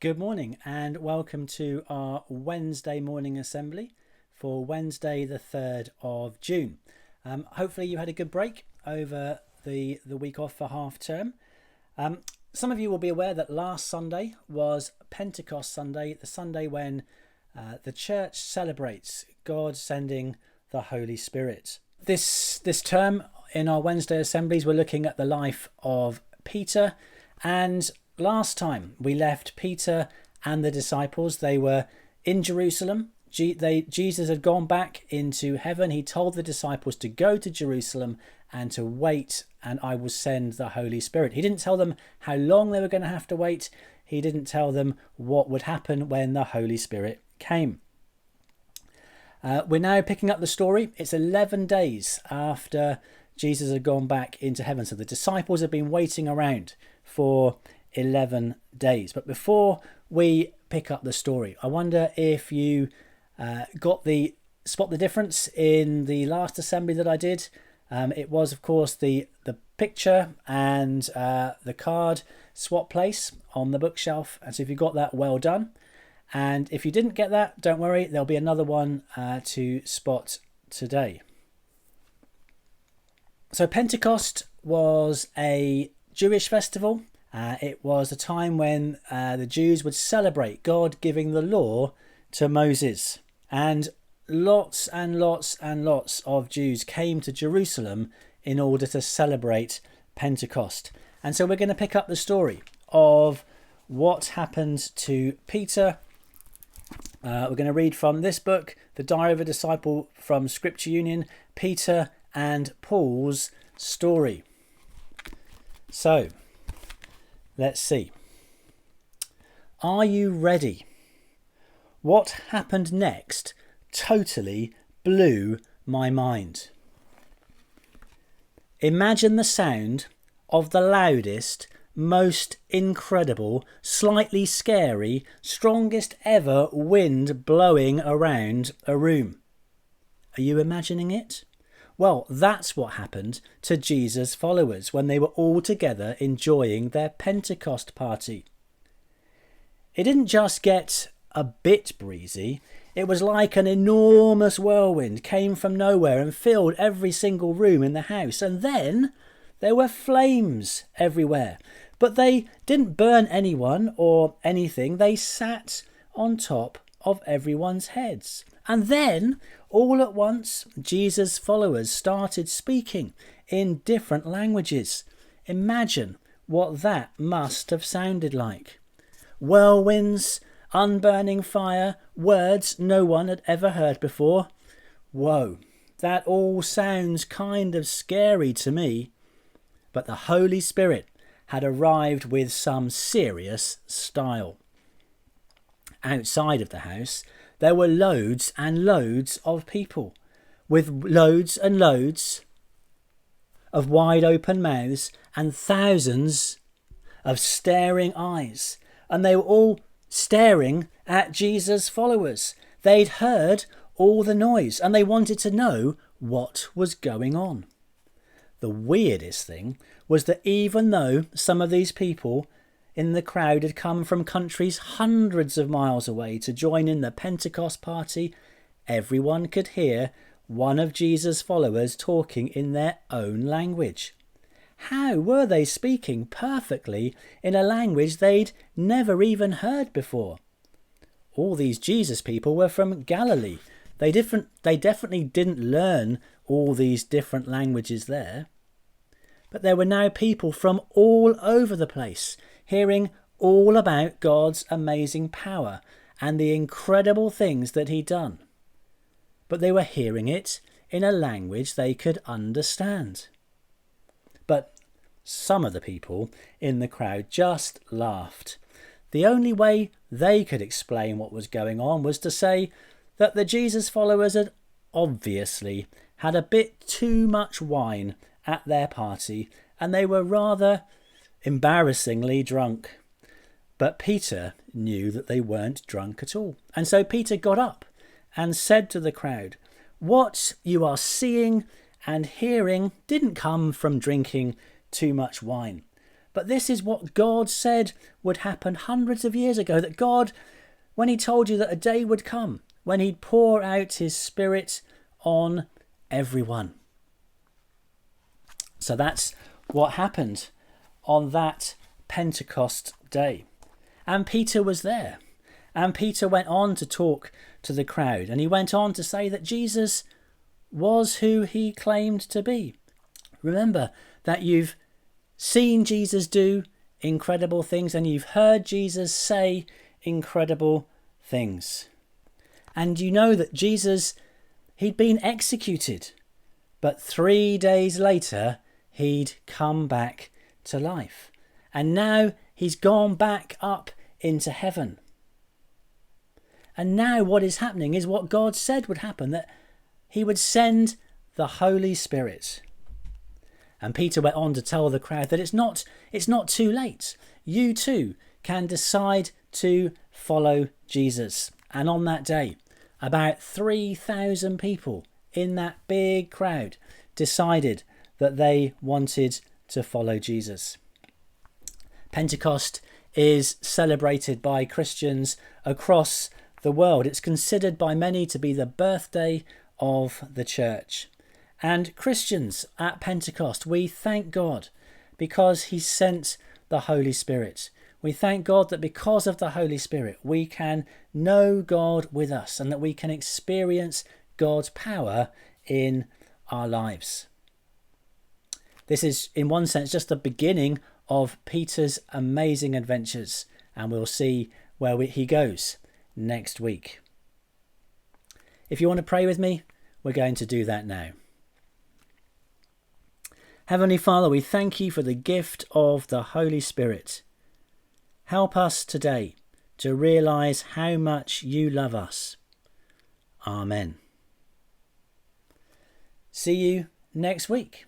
Good morning and welcome to our Wednesday morning assembly for Wednesday the 3rd of June. Hopefully you had a good break over the week off for half term. Some of you will be aware that last Sunday was Pentecost Sunday, the Sunday when the church celebrates God sending the Holy Spirit. This term in our Wednesday assemblies we're looking at the life of Peter, and last time we left Peter and the disciples. They were in Jerusalem. Jesus had gone back into heaven. He told the disciples to go to Jerusalem and to wait, and I will send the Holy Spirit. He didn't tell them how long they were going to have to wait. He didn't tell them what would happen when the Holy Spirit came. We're now picking up the story. It's 11 days after Jesus had gone back into heaven. So the disciples have been waiting around for 11 days. But before we pick up the story, I wonder if you spot the difference in the last assembly that I did. It was, of course, the picture and the card swap place on the bookshelf. And so if you got that, well done. And if you didn't get that, don't worry, there'll be another one to spot today. So Pentecost was a Jewish festival. It was a time when the Jews would celebrate God giving the law to Moses. And lots and lots and lots of Jews came to Jerusalem in order to celebrate Pentecost. And so we're going to pick up the story of what happened to Peter. We're going to read from this book, The Diary of a Disciple from Scripture Union, Peter and Paul's story. So, let's see. Are you ready? What happened next totally blew my mind. Imagine the sound of the loudest, most incredible, slightly scary, strongest ever wind blowing around a room. Are you imagining it? Well, that's what happened to Jesus' followers when they were all together enjoying their Pentecost party. It didn't just get a bit breezy. It was like an enormous whirlwind came from nowhere and filled every single room in the house. And then there were flames everywhere. But they didn't burn anyone or anything. They sat on top of everyone's heads. And then, all at once, Jesus' followers started speaking in different languages. Imagine what that must have sounded like. Whirlwinds, unburning fire, words no one had ever heard before. Whoa, that all sounds kind of scary to me. But the Holy Spirit had arrived with some serious style. Outside of the house, there were loads and loads of people with loads and loads of wide open mouths and thousands of staring eyes. And they were all staring at Jesus' followers. They'd heard all the noise and they wanted to know what was going on. The weirdest thing was that even though some of these people in the crowd had come from countries hundreds of miles away to join in the Pentecost party, everyone could hear one of Jesus' followers talking in their own language. How were they speaking perfectly in a language they'd never even heard before? All these Jesus people were from Galilee. They definitely didn't learn all these different languages there. But there were now people from all over the place, hearing all about God's amazing power and the incredible things that he'd done. But they were hearing it in a language they could understand. But some of the people in the crowd just laughed. The only way they could explain what was going on was to say that the Jesus followers had obviously had a bit too much wine at their party and they were rather embarrassingly drunk. But Peter knew that they weren't drunk at all. And so Peter got up and said to the crowd, "What you are seeing and hearing didn't come from drinking too much wine, But this is what God said would happen hundreds of years ago, that God, when he told you that a day would come when he'd pour out his Spirit on everyone. So that's what happened on that Pentecost day. And Peter was there. And Peter went on to talk to the crowd. And he went on to say that Jesus was who he claimed to be. Remember that you've seen Jesus do incredible things and you've heard Jesus say incredible things. And you know that Jesus, he'd been executed, but 3 days later, he'd come back to life. And now he's gone back up into heaven. And now what is happening is what God said would happen, that he would send the Holy Spirit. And Peter went on to tell the crowd that it's not too late. You too can decide to follow Jesus. And on that day, about 3,000 people in that big crowd decided that they wanted to follow Jesus. Pentecost is celebrated by Christians across the world. It's considered by many to be the birthday of the church. And Christians at Pentecost, we thank God because he sent the Holy Spirit. We thank God that because of the Holy Spirit, we can know God with us and that we can experience God's power in our lives. This is, in one sense, just the beginning of Peter's amazing adventures, and we'll see where he goes next week. If you want to pray with me, we're going to do that now. Heavenly Father, we thank you for the gift of the Holy Spirit. Help us today to realise how much you love us. Amen. See you next week.